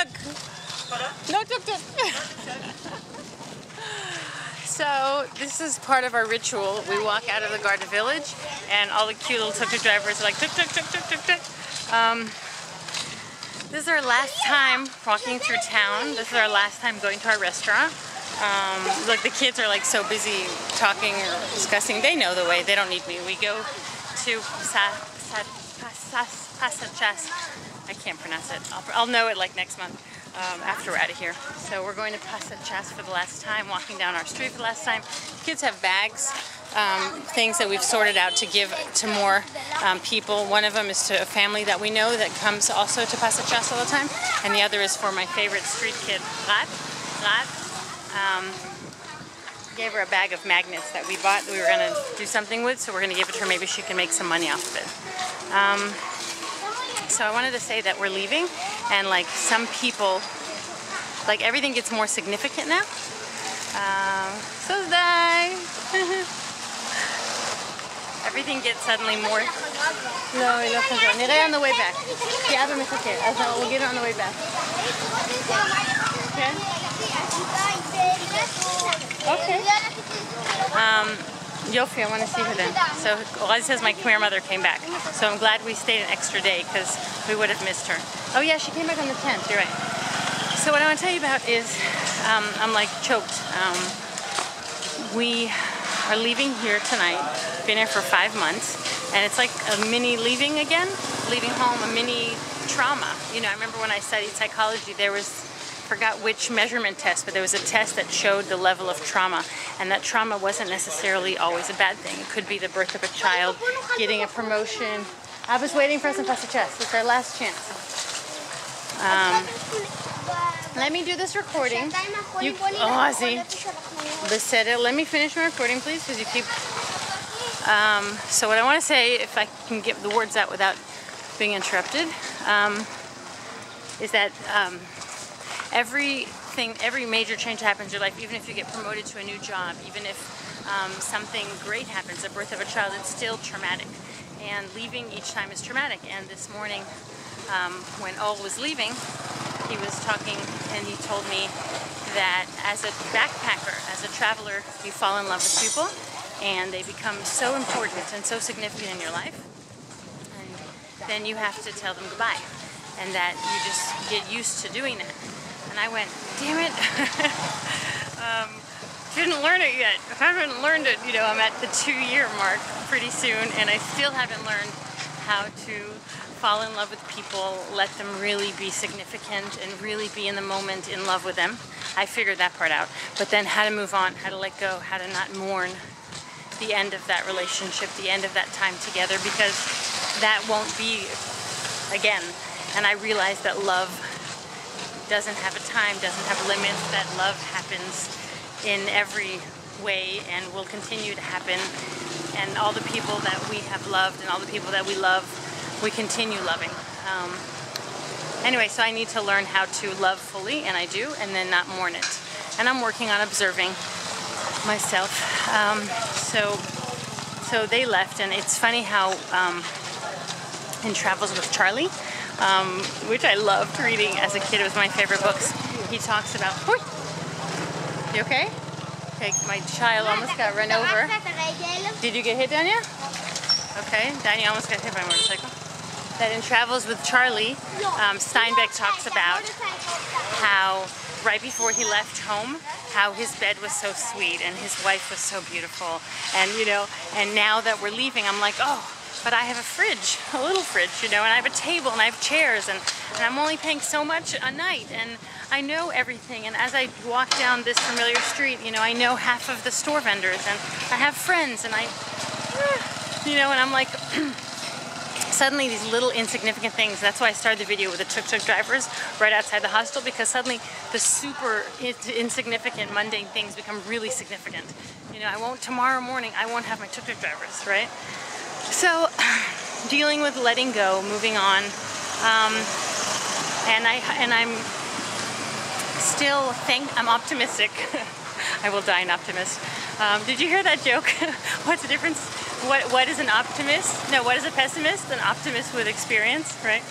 tuk-tuk! No tuk-tuk! So this is part of our ritual. We walk out of the garden village and all the cute little tuk-tuk drivers are like tuk-tuk, tuk-tuk, tuk-tuk. This is our last time walking through town. This is our last time going to our restaurant. Look, the kids are like so busy talking or discussing. They know the way. They don't need me. We go to Pasachas. I can't pronounce it. I'll know it like next month after we're out of here. So we're going to Pasachas for the last time, walking down our street for the last time. Kids have bags, things that we've sorted out to give to more people. One of them is to a family that we know that comes also to Pasachas all the time, and the other is for my favorite street kid, Rat. Gave her a bag of magnets that we bought that we were going to do something with, so we're going to give it to her. Maybe she can make some money off of it. So I wanted to say that we're leaving, and like some people, like everything gets more significant now. So die. Everything gets suddenly more. No, Nire on the way back. Yeah, we'll get it on the way back. Okay. Okay. Yofi, I want to see her then. So Ola says my Khmer mother came back. So I'm glad we stayed an extra day because we would have missed her. Oh yeah, she came back on the 10th, you're right. So what I want to tell you about is, I'm like choked. We are leaving here tonight. Been here for 5 months. And it's like a mini leaving again. Leaving home, a mini trauma. You know, I remember when I studied psychology, there was, forgot which measurement test, but there was a test that showed the level of trauma, and that trauma wasn't necessarily always a bad thing. It could be the birth of a child, getting a promotion. I was waiting for us in Pasachas. It's our last chance. Let me do this recording. Let me finish my recording, please, because you keep. So what I want to say, if I can get the words out without being interrupted, is that. Every major change that happens in your life, even if you get promoted to a new job, even if something great happens, the birth of a child, it's still traumatic. And leaving each time is traumatic. And this morning, when Ol was leaving, he was talking and he told me that as a backpacker, as a traveler, you fall in love with people and they become so important and so significant in your life. And then you have to tell them goodbye. And that you just get used to doing that. And I went, damn it, didn't learn it yet. If I haven't learned it, you know, I'm at the 2-year mark pretty soon, and I still haven't learned how to fall in love with people, let them really be significant, and really be in the moment in love with them. I figured that part out. But then how to move on, how to let go, how to not mourn the end of that relationship, the end of that time together, because that won't be again. And I realized that love doesn't have a time, doesn't have limits, that love happens in every way and will continue to happen. And all the people that we have loved and all the people that we love, we continue loving. Anyway, so I need to learn how to love fully, and I do, and then not mourn it. And I'm working on observing myself. So they left, and it's funny how in Travels with Charlie, which I loved reading as a kid. It was my favorite books. He talks about, whoosh, you okay? Okay, my child almost got run over. Did you get hit, Danya? Okay, Danya almost got hit by a motorcycle. That in Travels with Charlie, Steinbeck talks about how right before he left home, how his bed was so sweet and his wife was so beautiful. And, you know, and now that we're leaving, I'm like, oh, but I have a fridge, a little fridge, you know, and I have a table and I have chairs, and I'm only paying so much a night, and I know everything. And as I walk down this familiar street, you know, I know half of the store vendors, and I have friends, and you know, and I'm like, suddenly these little insignificant things. That's why I started the video with the tuk-tuk drivers right outside the hostel, because suddenly the super insignificant, mundane things become really significant. You know, tomorrow morning, I won't have my tuk-tuk drivers, right? So, dealing with letting go, moving on, and I'm still I'm optimistic. I will die an optimist. Did you hear that joke? What's the difference? What is an optimist? No, what is a pessimist? An optimist with experience, right?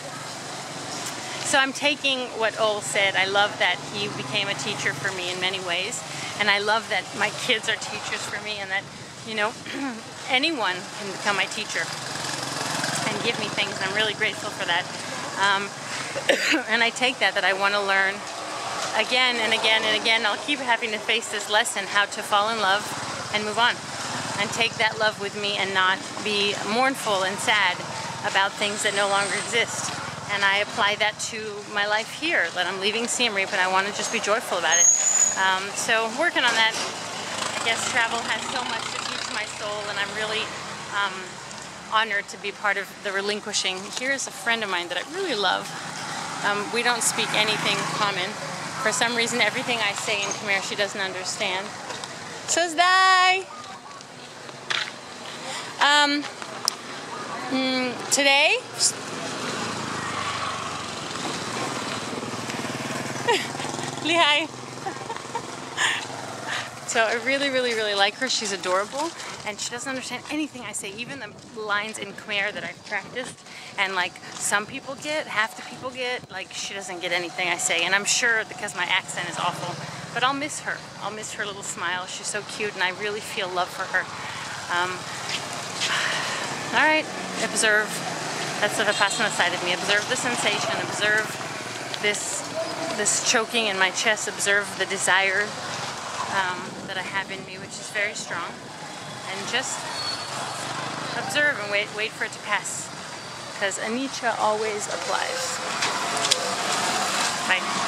So I'm taking what Ole said. I love that he became a teacher for me in many ways. And I love that my kids are teachers for me, and that, you know, anyone can become my teacher and give me things. And I'm really grateful for that. And I take that I want to learn again and again and again. I'll keep having to face this lesson, how to fall in love and move on. And take that love with me and not be mournful and sad about things that no longer exist. And I apply that to my life here, that I'm leaving Siem Reap and I want to just be joyful about it. So working on that. I guess travel has so much to teach my soul, and I'm really honored to be part of the relinquishing. Here's a friend of mine that I really love. We don't speak anything common. For some reason, everything I say in Khmer she doesn't understand. Suzday! Today, Lihai. So I really, really, really like her. She's adorable, and she doesn't understand anything I say, even the lines in Khmer that I've practiced. And like some people get, half the people get, like she doesn't get anything I say. And I'm sure because my accent is awful, but I'll miss her. I'll miss her little smile. She's so cute, and I really feel love for her. All right, observe. That's the Vipassana side of me. Observe the sensation. Observe this choking in my chest. Observe the desire that I have in me, which is very strong. And just observe and wait for it to pass. Because anicca always applies. Bye.